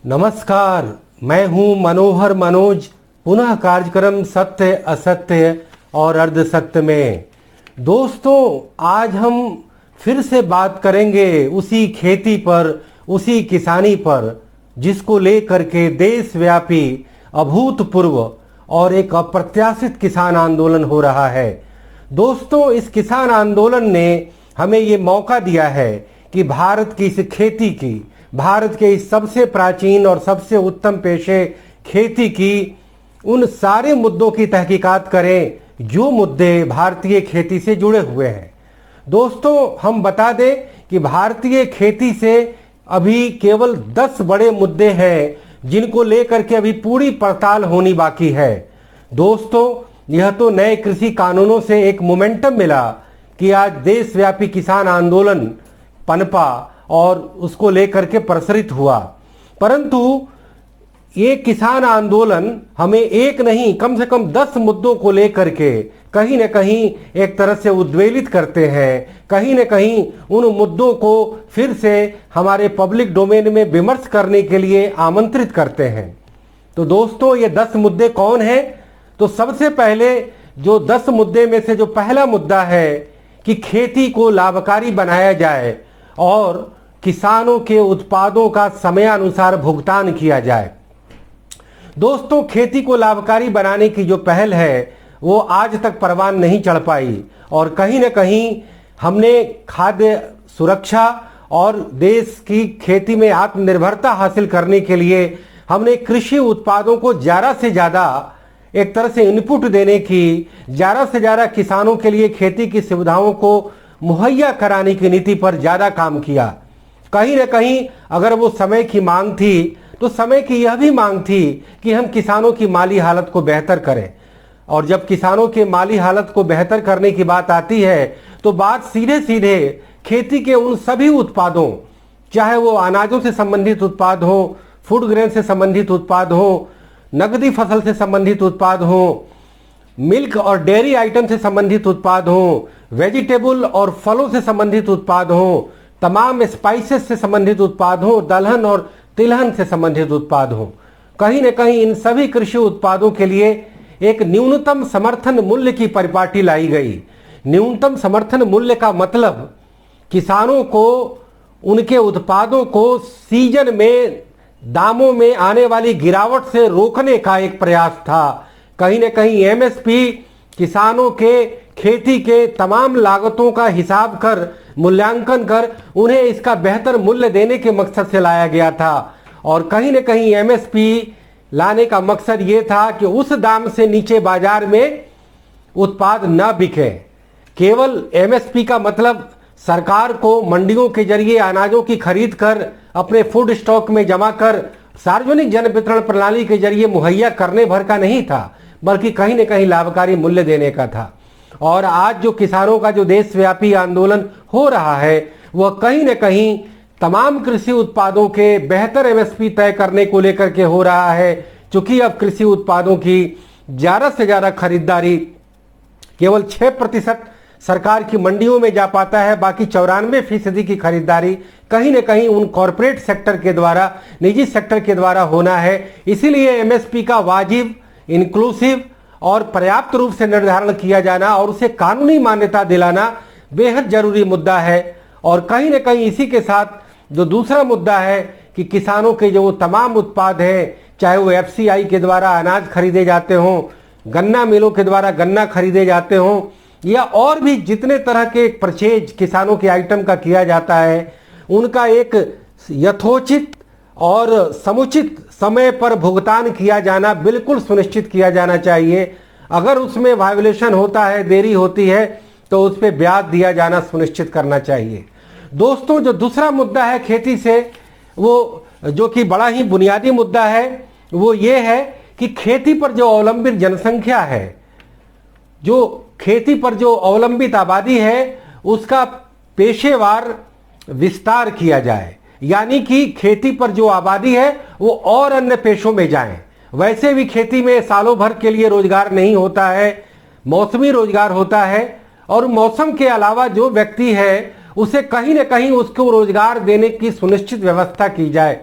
नमस्कार, मैं हूं मनोहर मनोज। पुनः कार्यक्रम सत्य असत्य और अर्ध सत्य में। दोस्तों, आज हम फिर से बात करेंगे उसी खेती पर, उसी किसानी पर, जिसको लेकर के देशव्यापी अभूतपूर्व और एक अप्रत्याशित किसान आंदोलन हो रहा है। दोस्तों, इस किसान आंदोलन ने हमें ये मौका दिया है कि भारत की इस खेती की, भारत के इस सबसे प्राचीन और सबसे उत्तम पेशे खेती की उन सारे मुद्दों की तहकीकात करें जो मुद्दे भारतीय खेती से जुड़े हुए हैं। दोस्तों, हम बता दें कि भारतीय खेती से अभी केवल 10 बड़े मुद्दे हैं जिनको लेकर के अभी पूरी पड़ताल होनी बाकी है। दोस्तों, यह तो नए कृषि कानूनों से एक मोमेंटम मिला कि आज देशव्यापी किसान आंदोलन पनपा और उसको लेकर के प्रसारित हुआ, परंतु ये किसान आंदोलन हमें एक नहीं कम से कम 10 मुद्दों को लेकर के कहीं न कहीं एक तरह से उद्वेलित करते हैं। कहीं न कहीं उन मुद्दों को फिर से हमारे पब्लिक डोमेन में विमर्श करने के लिए आमंत्रित करते हैं। तो दोस्तों, ये 10 मुद्दे कौन हैं? तो सबसे पहले जो 10 मुद्दे में से जो पहला मुद्दा है कि खेती को लाभकारी बनाया जाए और किसानों के उत्पादों का समयानुसार भुगतान किया जाए। दोस्तों, खेती को लाभकारी बनाने की जो पहल है वो आज तक परवान नहीं चढ़ पाई और कहीं न कहीं हमने खाद्य सुरक्षा और देश की खेती में आत्मनिर्भरता हासिल करने के लिए हमने कृषि उत्पादों को ज़्यादा से ज़्यादा एक तरह से इनपुट देने की, ज़्यादा से ज़्यादा किसानों के लिए खेती की सुविधाओं को मुहैया कराने की नीति पर ज़्यादा काम किया। कहीं न कहीं अगर वो समय की मांग थी तो समय की यह भी मांग थी कि हम किसानों की माली हालत को बेहतर करें। और जब किसानों के माली हालत को बेहतर करने की बात आती है तो बात सीधे सीधे खेती के उन सभी उत्पादों, चाहे वो अनाजों से संबंधित उत्पाद हो, फूड ग्रेन से संबंधित उत्पाद हो, नकदी फसल से संबंधित उत्पाद हो, मिल्क और डेयरी आइटम से संबंधित उत्पाद हो, वेजिटेबल और फलों से संबंधित उत्पाद हो, तमाम स्पाइसेस से संबंधित उत्पाद हो, दलहन और तिलहन से संबंधित उत्पाद हो, कहीं न कहीं इन सभी कृषि उत्पादों के लिए एक न्यूनतम समर्थन मूल्य की परिपाटी लाई गई। न्यूनतम समर्थन मूल्य का मतलब किसानों को उनके उत्पादों को सीजन में दामों में आने वाली गिरावट से रोकने का एक प्रयास था। कहीं न कहीं एमएसपी किसानों के खेती के तमाम लागतों का हिसाब कर, मूल्यांकन कर उन्हें इसका बेहतर मूल्य देने के मकसद से लाया गया था। और कहीं न कहीं एमएसपी लाने का मकसद ये था कि उस दाम से नीचे बाजार में उत्पाद न बिके। केवल एमएसपी का मतलब सरकार को मंडियों के जरिए अनाजों की खरीद कर अपने फूड स्टॉक में जमा कर सार्वजनिक जन वितरण प्रणाली के जरिए मुहैया करने भर का नहीं था, बल्कि कहीं न कहीं लाभकारी मूल्य देने का था। और आज जो किसानों का जो देशव्यापी आंदोलन हो रहा है वह कहीं न कहीं तमाम कृषि उत्पादों के बेहतर एमएसपी तय करने को लेकर के हो रहा है, क्योंकि अब कृषि उत्पादों की ज़्यादा से ज़्यादा खरीदारी केवल 6% सरकार की मंडियों में जा पाता है, बाकी 94% की खरीदारी कहीं न कहीं उन कॉरपोरेट सेक्टर के द्वारा, निजी सेक्टर के द्वारा होना है। इसीलिए एमएसपी का वाजिब, इंक्लूसिव और पर्याप्त रूप से निर्धारण किया जाना और उसे कानूनी मान्यता दिलाना बेहद जरूरी मुद्दा है। और कहीं न कहीं इसी के साथ जो दूसरा मुद्दा है कि किसानों के जो तमाम उत्पाद हैं, चाहे वो एफसीआई के द्वारा अनाज खरीदे जाते हों, गन्ना मिलों के द्वारा गन्ना खरीदे जाते हों, या और भी जितने तरह के परचेज किसानों के आइटम का किया जाता है, उनका एक यथोचित और समुचित समय पर भुगतान किया जाना बिल्कुल सुनिश्चित किया जाना चाहिए। अगर उसमें वायोलेशन होता है, देरी होती है, तो उस पर ब्याज दिया जाना सुनिश्चित करना चाहिए। दोस्तों, जो दूसरा मुद्दा है खेती से, वो जो कि बड़ा ही बुनियादी मुद्दा है, वो ये है कि खेती पर जो अवलंबित जनसंख्या है, जो खेती पर जो अवलंबित आबादी है, उसका पेशेवार विस्तार किया जाए। यानी कि खेती पर जो आबादी है वो और अन्य पेशों में जाए। वैसे भी खेती में सालों भर के लिए रोजगार नहीं होता है, मौसमी रोजगार होता है, और मौसम के अलावा जो व्यक्ति है उसे कहीं न कहीं उसको रोजगार देने की सुनिश्चित व्यवस्था की जाए।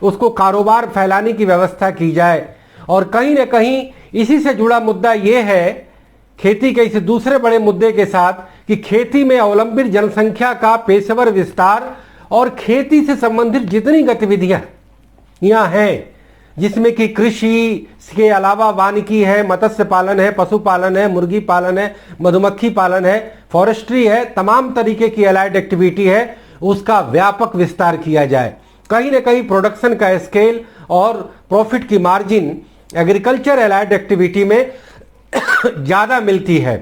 उसको कारोबार फैलाने की व्यवस्था की जाए। और कहीं न कहीं इसी से जुड़ा मुद्दा ये है, खेती के इस दूसरे बड़े मुद्दे के साथ, कि खेती में अवलंबित जनसंख्या का पेशेवर विस्तार और खेती से संबंधित जितनी गतिविधियां यहाँ हैं, जिसमें कि कृषि के अलावा वानिकी है, मत्स्य पालन है, पशुपालन है, मुर्गी पालन है, मधुमक्खी पालन है, फॉरेस्ट्री है, तमाम तरीके की अलाइड एक्टिविटी है, उसका व्यापक विस्तार किया जाए। कहीं न कहीं प्रोडक्शन का स्केल और प्रॉफिट की मार्जिन एग्रीकल्चर अलाइड एक्टिविटी में ज्यादा मिलती है।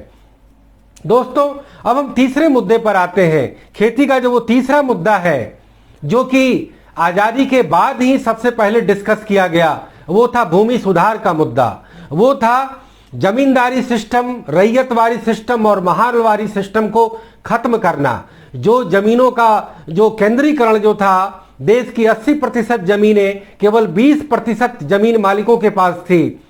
दोस्तों, अब हम तीसरे मुद्दे पर आते हैं। खेती का जो वो तीसरा मुद्दा है, जो कि आजादी के बाद ही सबसे पहले डिस्कस किया गया, वो था भूमि सुधार का मुद्दा। वो था जमींदारी सिस्टम, रैयतवारी सिस्टम और महालवारी सिस्टम को खत्म करना। जो जमीनों का जो केंद्रीकरण जो था, देश की 80% जमीनें केवल 20% जमीन मालिकों के पास थी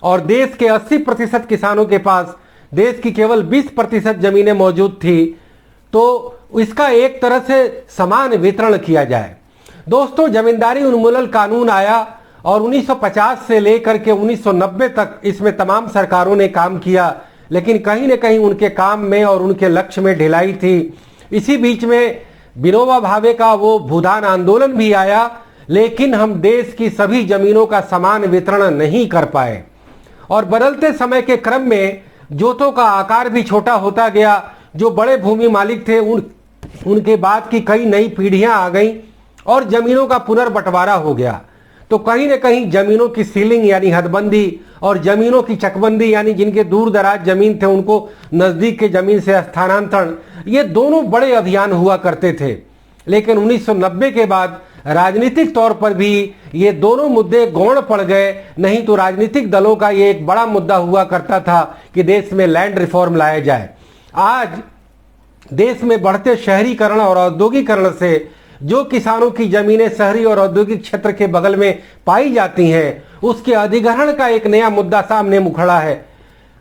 और देश के 80% किसानों के पास देश की केवल 20% जमीनें मौजूद थी। तो इसका एक तरह से समान वितरण किया जाए। दोस्तों, जमींदारी उन्मूलन कानून आया और 1950 से लेकर के 1990 तक इसमें तमाम सरकारों ने काम किया, लेकिन कहीं न कहीं उनके काम में और उनके लक्ष्य में ढिलाई थी। इसी बीच में विनोबा भावे का वो भूदान आंदोलन भी आया, लेकिन हम देश की सभी जमीनों का समान वितरण नहीं कर पाए। और बदलते समय के क्रम में जोतों का आकार भी छोटा होता गया। जो बड़े भूमि मालिक थे उनके बाद की कई नई पीढ़ियां आ गईं और जमीनों का पुनर्बंटवारा हो गया। तो कहीं न कहीं जमीनों की सीलिंग यानी हदबंदी और जमीनों की चकबंदी यानी जिनके दूर दराज जमीन थे उनको नजदीक के जमीन से स्थानांतरण, ये दोनों बड़े अभियान हुआ करते थे। लेकिन 1990 के बाद राजनीतिक तौर पर भी ये दोनों मुद्दे गौण पड़ गए। नहीं तो राजनीतिक दलों का ये एक बड़ा मुद्दा हुआ करता था कि देश में लैंड रिफॉर्म लाया जाए। आज देश में बढ़ते शहरीकरण और औद्योगिकरण से जो किसानों की जमीनें शहरी और औद्योगिक क्षेत्र के बगल में पाई जाती हैं, उसके अधिग्रहण का एक नया मुद्दा सामने मुखड़ा है।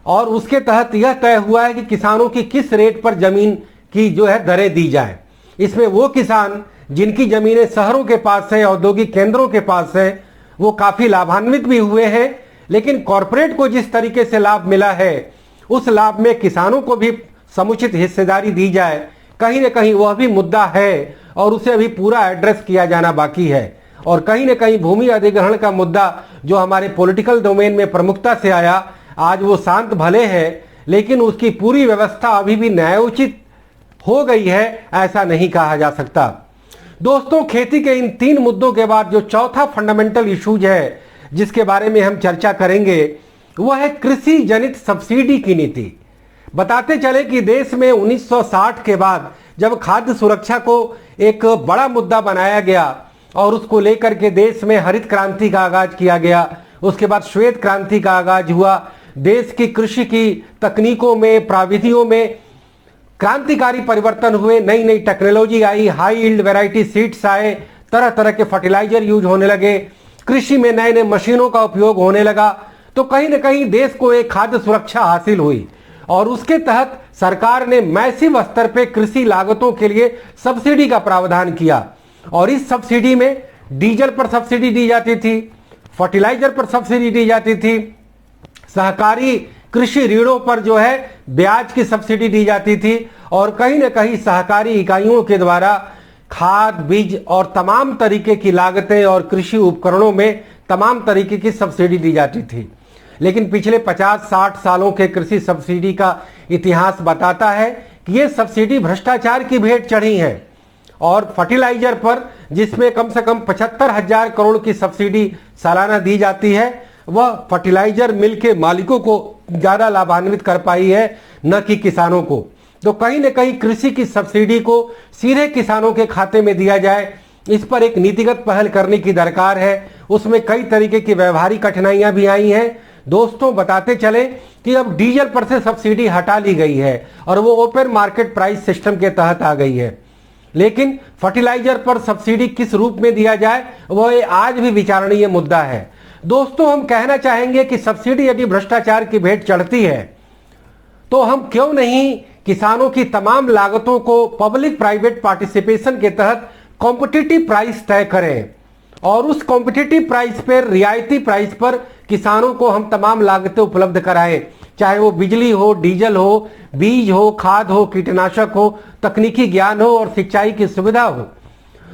और उसके तहत यह तय हुआ है कि किसानों की किस रेट पर जमीन की जो है दरें दी जाए। इसमें वो किसान जिनकी जमीनें शहरों के पास है, औद्योगिक केंद्रों के पास है, वो काफी लाभान्वित भी हुए हैं। लेकिन कॉरपोरेट को जिस तरीके से लाभ मिला है, उस लाभ में किसानों को भी समुचित हिस्सेदारी दी जाए, कहीं न कहीं वह भी मुद्दा है और उसे अभी पूरा एड्रेस किया जाना बाकी है। और कहीं न कहीं भूमि अधिग्रहण का मुद्दा जो हमारे पॉलिटिकल डोमेन में प्रमुखता से आया, आज वो शांत भले है, लेकिन उसकी पूरी व्यवस्था अभी भी न्यायोचित हो गई है, ऐसा नहीं कहा जा सकता। दोस्तों, खेती के इन तीन मुद्दों के बाद जो चौथा फंडामेंटल इशूज है जिसके बारे में हम चर्चा करेंगे, वह है कृषि जनित सब्सिडी की नीति। बताते चले कि देश में 1960 के बाद जब खाद्य सुरक्षा को एक बड़ा मुद्दा बनाया गया और उसको लेकर के देश में हरित क्रांति का आगाज किया गया, उसके बाद श्वेत क्रांति का आगाज हुआ। देश की कृषि की तकनीकों में, प्राविधियों में क्रांतिकारी परिवर्तन हुए, नई नई टेक्नोलॉजी आई, हाई यील्ड वैरायटी सीड्स आए, तरह तरह के फर्टिलाइजर यूज होने लगे, कृषि में नए नए मशीनों का उपयोग होने लगा। तो कहीं न कहीं देश को एक खाद्य सुरक्षा हासिल हुई और उसके तहत सरकार ने मैसिव स्तर पे कृषि लागतों के लिए सब्सिडी का प्रावधान किया। और इस सब्सिडी में डीजल पर सब्सिडी दी जाती थी, फर्टिलाइजर पर सब्सिडी दी जाती थी, सहकारी कृषि ऋणों पर जो है ब्याज की सब्सिडी दी जाती थी और कहीं न कहीं सहकारी इकाइयों के द्वारा खाद, बीज और तमाम तरीके की लागतें और कृषि उपकरणों में तमाम तरीके की सब्सिडी दी जाती थी। लेकिन पिछले 50-60 सालों के कृषि सब्सिडी का इतिहास बताता है कि ये सब्सिडी भ्रष्टाचार की भेंट चढ़ी है। और फर्टिलाइजर पर जिसमें कम से कम 75,000 करोड़ की सब्सिडी सालाना दी जाती है, वह फर्टिलाइजर मिल के मालिकों को ज्यादा लाभान्वित कर पाई है, न कि किसानों को। तो कहीं न कहीं कृषि की सब्सिडी को सीधे किसानों के खाते में दिया जाए, इस पर एक नीतिगत पहल करने की दरकार है। उसमें कई तरीके की व्यवहारिक कठिनाइयां भी आई हैं। दोस्तों, बताते चले कि अब डीजल पर से सब्सिडी हटा ली गई है और वो ओपन मार्केट प्राइस सिस्टम के तहत आ गई है। लेकिन फर्टिलाइजर पर सब्सिडी किस रूप में दिया जाए, वह आज भी विचारणीय मुद्दा है। दोस्तों, हम कहना चाहेंगे कि सब्सिडी यदि भ्रष्टाचार की भेंट चढ़ती है तो हम क्यों नहीं किसानों की तमाम लागतों को पब्लिक प्राइवेट पार्टिसिपेशन के तहत कॉम्पिटिटिव प्राइस तय करें और उस कॉम्पिटिटिव प्राइस पर, रियायती प्राइस पर किसानों को हम तमाम लागतें उपलब्ध कराएं, चाहे वो बिजली हो, डीजल हो, बीज हो, खाद हो, कीटनाशक हो, तकनीकी ज्ञान हो और सिंचाई की सुविधा हो,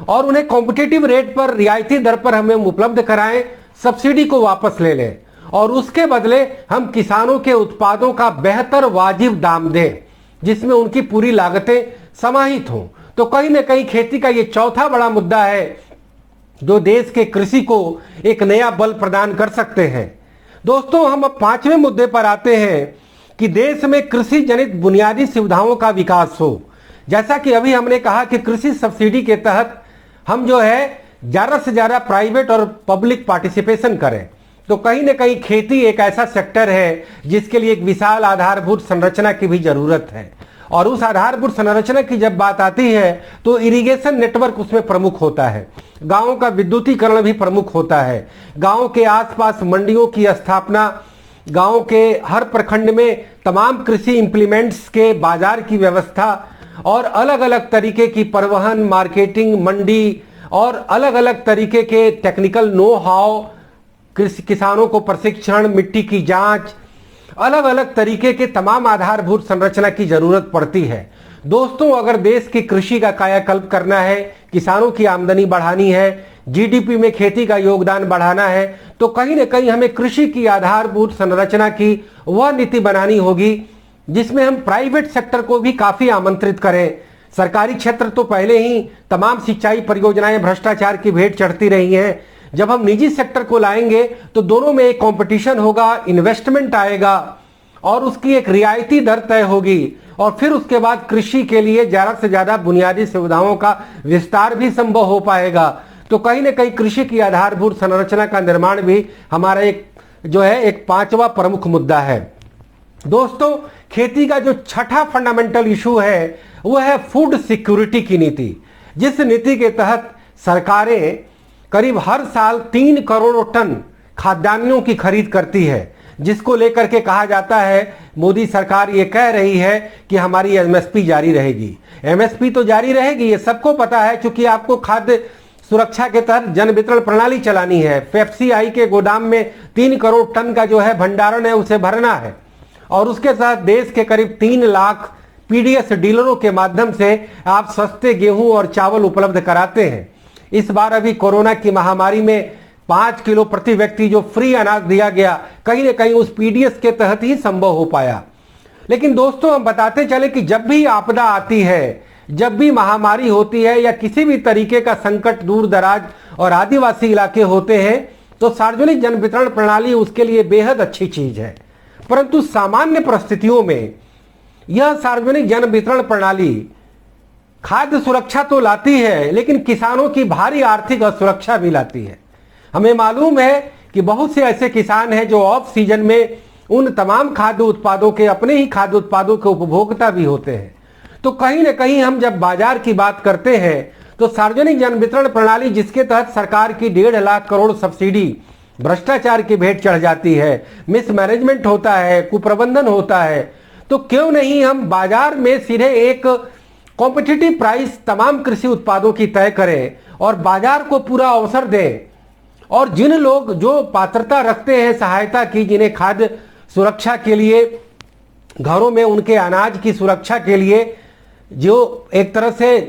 और उन्हें कॉम्पिटिटिव रेट पर, रियायती दर पर हमें उपलब्ध कराएं, सब्सिडी को वापस ले लें और उसके बदले हम किसानों के उत्पादों का बेहतर वाजिब दाम दें जिसमें उनकी पूरी लागतें समाहित हों। तो कहीं ना कहीं खेती का ये चौथा बड़ा मुद्दा है जो देश के कृषि को एक नया बल प्रदान कर सकते हैं। दोस्तों, हम अब पांचवें मुद्दे पर आते हैं कि देश में कृषि जनित बुनियादी सुविधाओं का विकास हो। जैसा कि अभी हमने कहा कि कृषि सब्सिडी के तहत हम जो है ज्यादा से ज्यादा प्राइवेट और पब्लिक पार्टिसिपेशन करें। तो कहीं ना कहीं खेती एक ऐसा सेक्टर है जिसके लिए एक विशाल आधारभूत संरचना की भी जरूरत है, और उस आधारभूत संरचना की जब बात आती है तो इरिगेशन नेटवर्क उसमें प्रमुख होता है, गांवों का विद्युतीकरण भी प्रमुख होता है, गांव के आसपास मंडियों की स्थापना, गांव के हर प्रखंड में तमाम कृषि इंप्लीमेंट्स के बाजार की व्यवस्था और अलग अलग तरीके की परिवहन, मार्केटिंग, मंडी और अलग अलग तरीके के टेक्निकल नो हाउ, किसानों को प्रशिक्षण, मिट्टी की जांच, अलग अलग तरीके के तमाम आधारभूत संरचना की जरूरत पड़ती है। दोस्तों, अगर देश की कृषि का कायाकल्प करना है, किसानों की आमदनी बढ़ानी है, जीडीपी में खेती का योगदान बढ़ाना है, तो कहीं ना कहीं हमें कृषि की आधारभूत संरचना की वह नीति बनानी होगी जिसमें हम प्राइवेट सेक्टर को भी काफी आमंत्रित करें। सरकारी क्षेत्र तो पहले ही तमाम सिंचाई परियोजनाएं भ्रष्टाचार की भेंट चढ़ती रही हैं। जब हम निजी सेक्टर को लाएंगे तो दोनों में एक कंपटीशन होगा, इन्वेस्टमेंट आएगा और उसकी एक रियायती दर तय होगी, और फिर उसके बाद कृषि के लिए ज्यादा से ज्यादा बुनियादी सुविधाओं का विस्तार भी संभव हो पाएगा। तो कहीं ना कहीं कृषि की आधारभूत संरचना का निर्माण भी हमारा एक पांचवा प्रमुख मुद्दा है। दोस्तों, खेती का जो छठा फंडामेंटल इशू है वह है फूड सिक्योरिटी की नीति, जिस नीति के तहत सरकारें करीब हर साल 3 करोड़ टन खाद्यान्नों की खरीद करती है, जिसको लेकर के कहा जाता है मोदी सरकार ये कह रही है कि हमारी एमएसपी जारी रहेगी। एमएसपी तो जारी रहेगी, ये सबको पता है, क्योंकि आपको खाद्य सुरक्षा के तहत जन वितरण प्रणाली चलानी है। एफसीआई के गोदाम में 3 करोड़ टन का जो है भंडारण है उसे भरना है, और उसके साथ देश के करीब 3 लाख पीडीएस डीलरों के माध्यम से आप सस्ते गेहूं और चावल उपलब्ध कराते हैं। इस बार अभी कोरोना की महामारी में 5 किलो प्रति व्यक्ति जो फ्री अनाज दिया गया, कहीं ना कहीं उस पीडीएस के तहत ही संभव हो पाया। लेकिन दोस्तों, हम बताते चले कि जब भी आपदा आती है, जब भी महामारी होती है या किसी भी तरीके का संकट दूर दराज और आदिवासी इलाके होते हैं, तो सार्वजनिक जन वितरण प्रणाली उसके लिए बेहद अच्छी चीज है। परंतु सामान्य परिस्थितियों में यह सार्वजनिक जन वितरण प्रणाली खाद्य सुरक्षा तो लाती है, लेकिन किसानों की भारी आर्थिक असुरक्षा भी लाती है। हमें मालूम है कि बहुत से ऐसे किसान हैं जो ऑफ सीजन में उन तमाम खाद्य उत्पादों के, अपने ही खाद्य उत्पादों के उपभोक्ता भी होते हैं। तो कहीं ना कहीं हम जब बाजार की बात करते हैं तो सार्वजनिक जन वितरण प्रणाली जिसके तहत सरकार की 1.5 लाख करोड़ सब्सिडी भ्रष्टाचार की भेंट चढ़ जाती है, मिसमैनेजमेंट होता है, कुप्रबंधन होता है, तो क्यों नहीं हम बाजार में सीधे एक कॉम्पिटिटिव प्राइस तमाम कृषि उत्पादों की तय करें और बाजार को पूरा अवसर दें, और जिन लोग जो पात्रता रखते हैं सहायता की, जिन्हें खाद्य सुरक्षा के लिए, घरों में उनके अनाज की सुरक्षा के लिए जो एक तरह से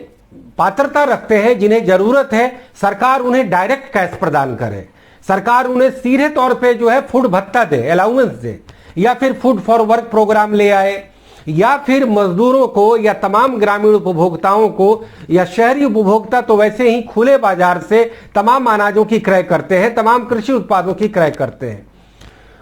पात्रता रखते हैं, जिन्हें जरूरत है, सरकार उन्हें डायरेक्ट कैश प्रदान करे, सरकार उन्हें सीधे तौर पे जो है फूड भत्ता दे, अलाउंस दे, या फिर फूड फॉर वर्क प्रोग्राम ले आए, या फिर मजदूरों को या तमाम ग्रामीण उपभोक्ताओं को या शहरी उपभोक्ता तो वैसे ही खुले बाजार से तमाम अनाजों की क्रय करते हैं, तमाम कृषि उत्पादों की क्रय करते हैं।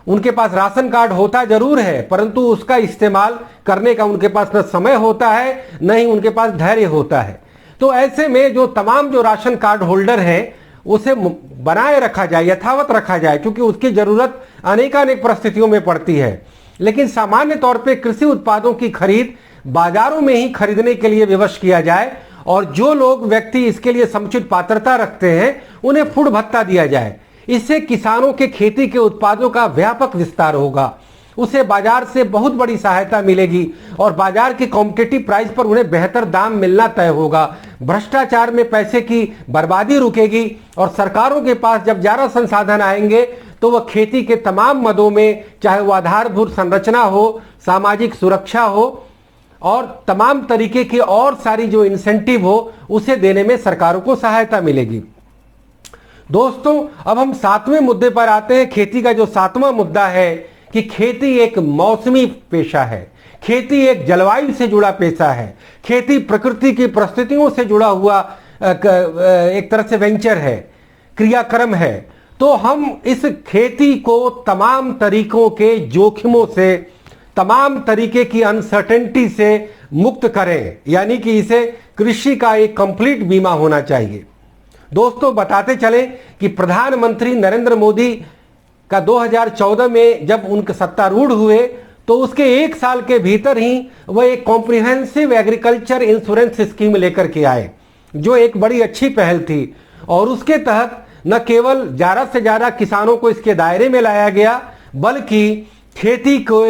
उनके पास राशन कार्ड होता जरूर है, परंतु उसका इस्तेमाल करने का उनके पास न समय होता है, न ही उनके पास धैर्य होता है। तो ऐसे में जो तमाम जो राशन कार्ड होल्डर हैं उसे बनाए रखा जाए, यथावत रखा जाए, क्योंकि उसकी जरूरत अनेकानेक परिस्थितियों में पड़ती है। लेकिन सामान्य तौर पे कृषि उत्पादों की खरीद बाजारों में ही खरीदने के लिए विवश किया जाए, और जो लोग व्यक्ति इसके लिए समुचित पात्रता रखते हैं उन्हें फूड भत्ता दिया जाए। इससे किसानों के खेती के उत्पादों का व्यापक विस्तार होगा उसे बाजार से बहुत बड़ी सहायता मिलेगी और बाजार की कॉम्पिटिटिव प्राइस पर उन्हें बेहतर दाम मिलना तय होगा। भ्रष्टाचार में पैसे की बर्बादी रुकेगी और सरकारों के पास जब ज्यादा संसाधन आएंगे तो वह खेती के तमाम मदों में, चाहे वो आधारभूत संरचना हो, सामाजिक सुरक्षा हो और तमाम तरीके की और सारी जो इंसेंटिव हो, उसे देने में सरकारों को सहायता मिलेगी। दोस्तों, अब हम 7वें मुद्दे पर आते हैं। खेती का जो 7वां मुद्दा है कि खेती एक मौसमी पेशा है, खेती एक जलवायु से जुड़ा पेशा है, खेती प्रकृति की परिस्थितियों से जुड़ा हुआ एक तरह से वेंचर है, क्रियाक्रम है। तो हम इस खेती को तमाम तरीकों के जोखिमों से, तमाम तरीके की अनसर्टेनिटी से मुक्त करें, यानी कि इसे कृषि का एक कंप्लीट बीमा होना चाहिए। दोस्तों, बताते चले कि प्रधानमंत्री नरेंद्र मोदी का 2014 में जब उनके सत्तारूढ़ हुए तो उसके 1 साल के भीतर ही वह एक कॉम्प्रिहेंसिव एग्रीकल्चर इंश्योरेंस स्कीम लेकर के आए, जो एक बड़ी अच्छी पहल थी। और उसके तहत न केवल ज्यादा से ज्यादा किसानों को इसके दायरे में लाया गया, बल्कि खेती को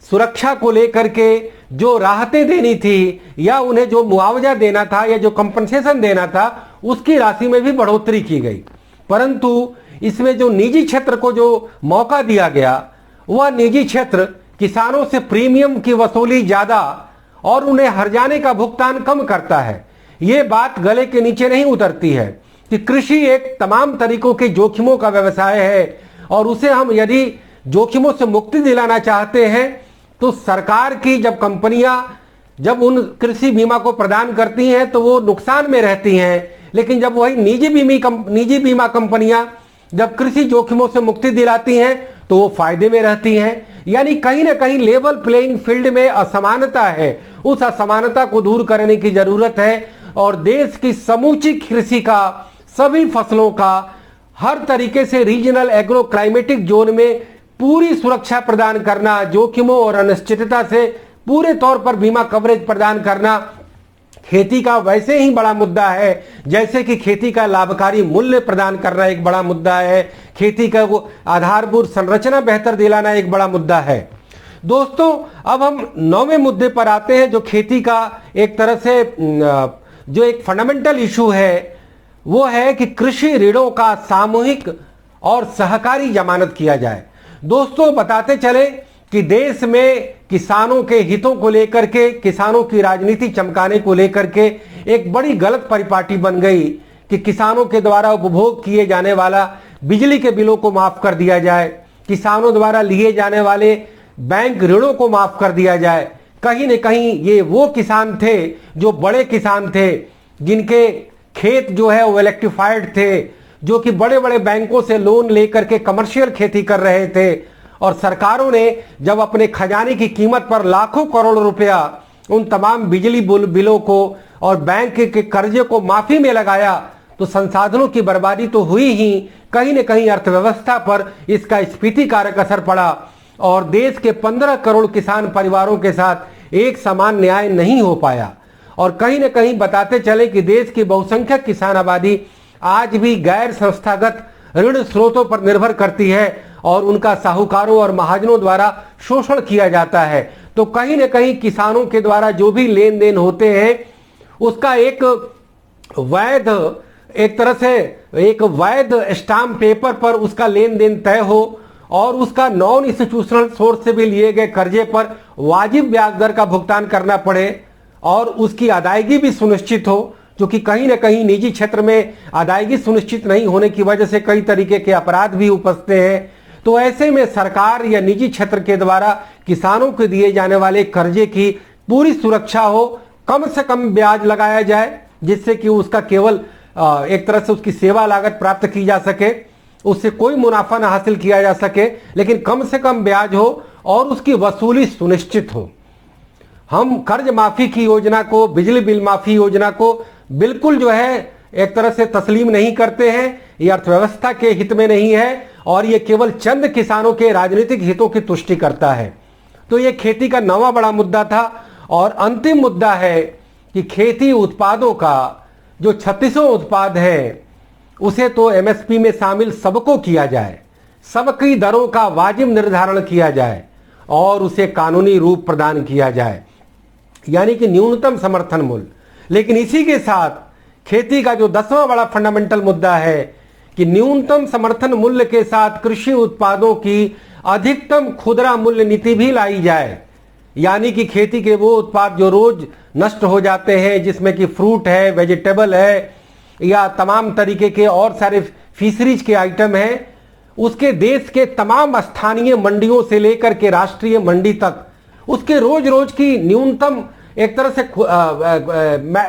सुरक्षा को लेकर के जो राहतें देनी थी या उन्हें जो मुआवजा देना था या जो कंपनसेशन देना था, उसकी राशि में भी बढ़ोतरी की गई। परंतु इसमें जो निजी क्षेत्र को जो मौका दिया गया, वह निजी क्षेत्र किसानों से प्रीमियम की वसूली ज्यादा और उन्हें हर्जाने का भुगतान कम करता है। ये बात गले के नीचे नहीं उतरती है कि कृषि एक तमाम तरीकों के जोखिमों का व्यवसाय है और उसे हम यदि जोखिमों से मुक्ति दिलाना चाहते हैं तो सरकार की जब कंपनियां जब उन कृषि बीमा को प्रदान करती हैं तो वो नुकसान में रहती हैं, लेकिन जब वही निजी बीमा कंपनियां जब कृषि जोखिमों से मुक्ति दिलाती हैं तो वो फायदे में रहती हैं। यानी कहीं ना कहीं लेवल प्लेइंग फील्ड में असमानता है, उस असमानता को दूर करने की जरूरत है और देश की समूची कृषि का, सभी फसलों का हर तरीके से रीजनल एग्रो क्लाइमेटिक जोन में पूरी सुरक्षा प्रदान करना, जोखिमों और अनिश्चितता से पूरे तौर पर बीमा कवरेज प्रदान करना खेती का वैसे ही बड़ा मुद्दा है जैसे कि खेती का लाभकारी मूल्य प्रदान करना एक बड़ा मुद्दा है, खेती का वो आधारभूत संरचना बेहतर दिलाना एक बड़ा मुद्दा है। दोस्तों, अब हम 9वें मुद्दे पर आते हैं, जो खेती का एक तरह से जो एक फंडामेंटल इशू है, वो है कि कृषि ऋणों का सामूहिक और सहकारी जमानत किया जाए। दोस्तों, बताते चले कि देश में किसानों के हितों को लेकर के, किसानों की राजनीति चमकाने को लेकर के एक बड़ी गलत परिपाटी बन गई कि किसानों के द्वारा उपभोग किए जाने वाला बिजली के बिलों को माफ कर दिया जाए, किसानों द्वारा लिए जाने वाले बैंक ऋणों को माफ कर दिया जाए। कहीं न कहीं ये वो किसान थे जो बड़े किसान थे, जिनके खेत जो है वो इलेक्ट्रिफाइड थे, जो कि बड़े बड़े बैंकों से लोन लेकर के कमर्शियल खेती कर रहे थे। और सरकारों ने जब अपने खजाने की कीमत पर लाखों करोड़ रुपया उन तमाम बिजली बिलों को और बैंक के कर्जे को माफी में लगाया तो संसाधनों की बर्बादी तो हुई ही, कहीं न कहीं अर्थव्यवस्था पर इसका स्फीति कारक असर पड़ा और देश के 15 करोड़ किसान परिवारों के साथ एक समान न्याय नहीं हो पाया। और कहीं न कहीं बताते चले कि देश की बहुसंख्यक किसान आबादी आज भी गैर संस्थागत ऋण स्रोतों पर निर्भर करती है और उनका साहूकारों और महाजनों द्वारा शोषण किया जाता है। तो कहीं न कहीं किसानों के द्वारा जो भी लेन देन होते हैं उसका एक वैध, एक तरह से एक वैध स्टाम्प पेपर पर उसका लेन देन तय हो और उसका नॉन इंस्टीट्यूशनल सोर्स से भी लिए गए कर्जे पर वाजिब ब्याज दर का भुगतान करना पड़े और उसकी अदायगी भी सुनिश्चित हो, क्योंकि कहीं न कहीं निजी क्षेत्र में अदायगी सुनिश्चित नहीं होने की वजह से कई तरीके के अपराध भी उपजते हैं। तो ऐसे में सरकार या निजी क्षेत्र के द्वारा किसानों को दिए जाने वाले कर्जे की पूरी सुरक्षा हो, कम से कम ब्याज लगाया जाए जिससे कि उसका केवल एक तरह से उसकी सेवा लागत प्राप्त की जा सके, उससे कोई मुनाफा न हासिल किया जा सके, लेकिन कम से कम ब्याज हो और उसकी वसूली सुनिश्चित हो। हम कर्ज माफी की योजना को, बिजली बिल माफी योजना को बिल्कुल जो है एक तरह से तस्लीम नहीं करते हैं। ये अर्थव्यवस्था के हित में नहीं है और ये केवल चंद किसानों के राजनीतिक हितों की तुष्टि करता है। तो ये खेती का 9वां बड़ा मुद्दा था। और अंतिम मुद्दा है कि खेती उत्पादों का जो 36वां उत्पाद है उसे तो एमएसपी में शामिल सबको किया जाए, सबकी दरों का वाजिब निर्धारण किया जाए और उसे कानूनी रूप प्रदान किया जाए, यानी कि न्यूनतम समर्थन मूल्य। लेकिन इसी के साथ खेती का जो 10वां बड़ा फंडामेंटल मुद्दा है कि न्यूनतम समर्थन मूल्य के साथ कृषि उत्पादों की अधिकतम खुदरा मूल्य नीति भी लाई जाए, यानी कि खेती के वो उत्पाद जो रोज नष्ट हो जाते हैं, जिसमें कि फ्रूट है, वेजिटेबल है या तमाम तरीके के और सारे फिशरीज के आइटम हैं, उसके देश के तमाम स्थानीय मंडियों से लेकर के राष्ट्रीय मंडी तक उसके रोज रोज की न्यूनतम एक तरह से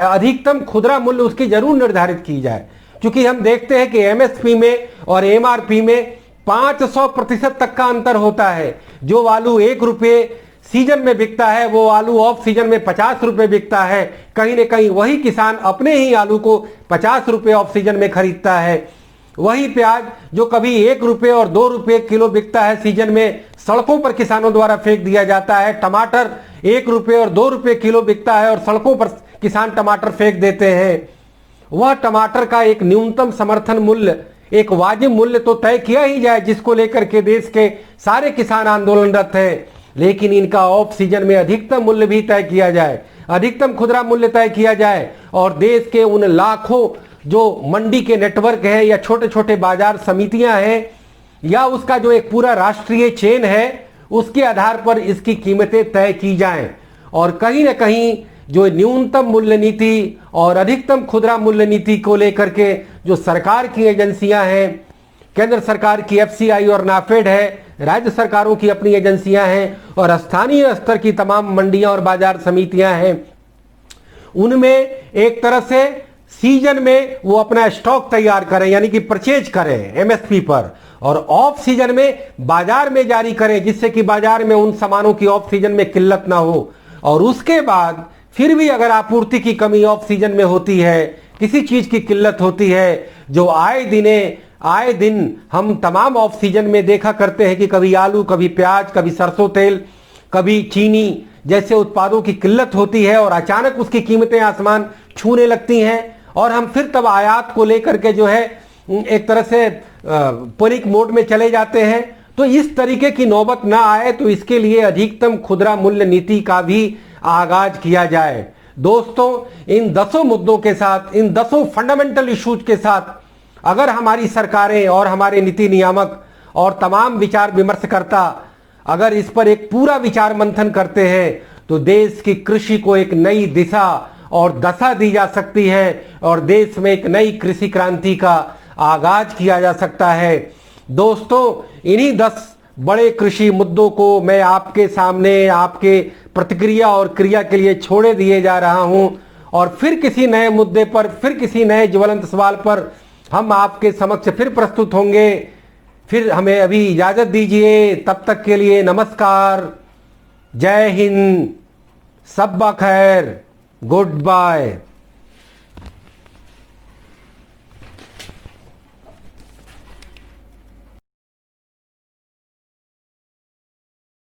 अधिकतम खुदरा मूल्य उसकी जरूर निर्धारित की जाए। क्योंकि हम देखते हैं कि एमएसपी में और एमआरपी में 500% तक का अंतर होता है। जो आलू 1 रुपये सीजन में बिकता है वो आलू ऑफ सीजन में 50 रुपये बिकता है। कहीं न कहीं वही किसान अपने ही आलू को 50 रुपये ऑफ सीजन में खरीदता है। वही प्याज जो कभी 1 रुपये और 2 रुपये किलो बिकता है सीजन में, सड़कों पर किसानों द्वारा फेंक दिया जाता है। टमाटर 1 रुपये और 2 रुपये किलो बिकता है और सड़कों पर किसान टमाटर फेंक देते हैं। वह टमाटर का एक न्यूनतम समर्थन मूल्य, एक वाजिब मूल्य तो तय किया ही जाए, जिसको लेकर के देश के सारे किसान आंदोलनरत हैं। लेकिन इनका ऑफ सीजन में अधिकतम मूल्य भी तय किया जाए, अधिकतम खुदरा मूल्य तय किया जाए और देश के उन लाखों जो मंडी के नेटवर्क है या छोटे छोटे बाजार समितियां हैं या उसका जो एक पूरा राष्ट्रीय चेन है, उसके आधार पर इसकी कीमतें तय की जाएं। और कहीं ना कहीं जो न्यूनतम मूल्य नीति और अधिकतम खुदरा मूल्य नीति को लेकर के जो सरकार की एजेंसियां हैं, केंद्र सरकार की एफसीआई और नाफेड है, राज्य सरकारों की अपनी एजेंसियां हैं और स्थानीय स्तर की तमाम मंडियां और बाजार समितियां हैं, उनमें एक तरह से सीजन में वो अपना स्टॉक तैयार करें, यानी कि परचेज करें एमएसपी पर, और ऑफ सीजन में बाजार में जारी करें, जिससे कि बाजार में उन सामानों की ऑफ सीजन में किल्लत ना हो। और उसके बाद फिर भी अगर आपूर्ति की कमी ऑफ सीजन में होती है, किसी चीज की किल्लत होती है, जो आए दिन हम तमाम ऑफ सीजन में देखा करते हैं कि कभी आलू, कभी प्याज, कभी सरसों तेल, कभी चीनी जैसे उत्पादों की किल्लत होती है और अचानक उसकी कीमतें आसमान छूने लगती हैं और हम फिर तब आयात को लेकर के जो है एक तरह से पैनिक मोड में चले जाते हैं। तो इस तरीके की नौबत ना आए, तो इसके लिए अधिकतम खुदरा मूल्य नीति का भी आगाज किया जाए। दोस्तों, इन 10 मुद्दों के साथ, इन 10 फंडामेंटल इश्यूज के साथ अगर हमारी सरकारें और हमारे नीति नियामक और तमाम विचार विमर्शकर्ता अगर इस पर एक पूरा विचार मंथन करते हैं, तो देश की कृषि को एक नई दिशा और दशा दी जा सकती है और देश में एक नई कृषि क्रांति का आगाज किया जा सकता है। दोस्तों, इन्हीं 10 बड़े कृषि मुद्दों को मैं आपके सामने आपके प्रतिक्रिया और क्रिया के लिए छोड़े दिए जा रहा हूं और फिर किसी नए मुद्दे पर, फिर किसी नए ज्वलंत सवाल पर हम आपके समक्ष फिर प्रस्तुत होंगे। फिर हमें अभी इजाजत दीजिए, तब तक के लिए नमस्कार, जय हिंद, सब्बा खैर, गुड बाय।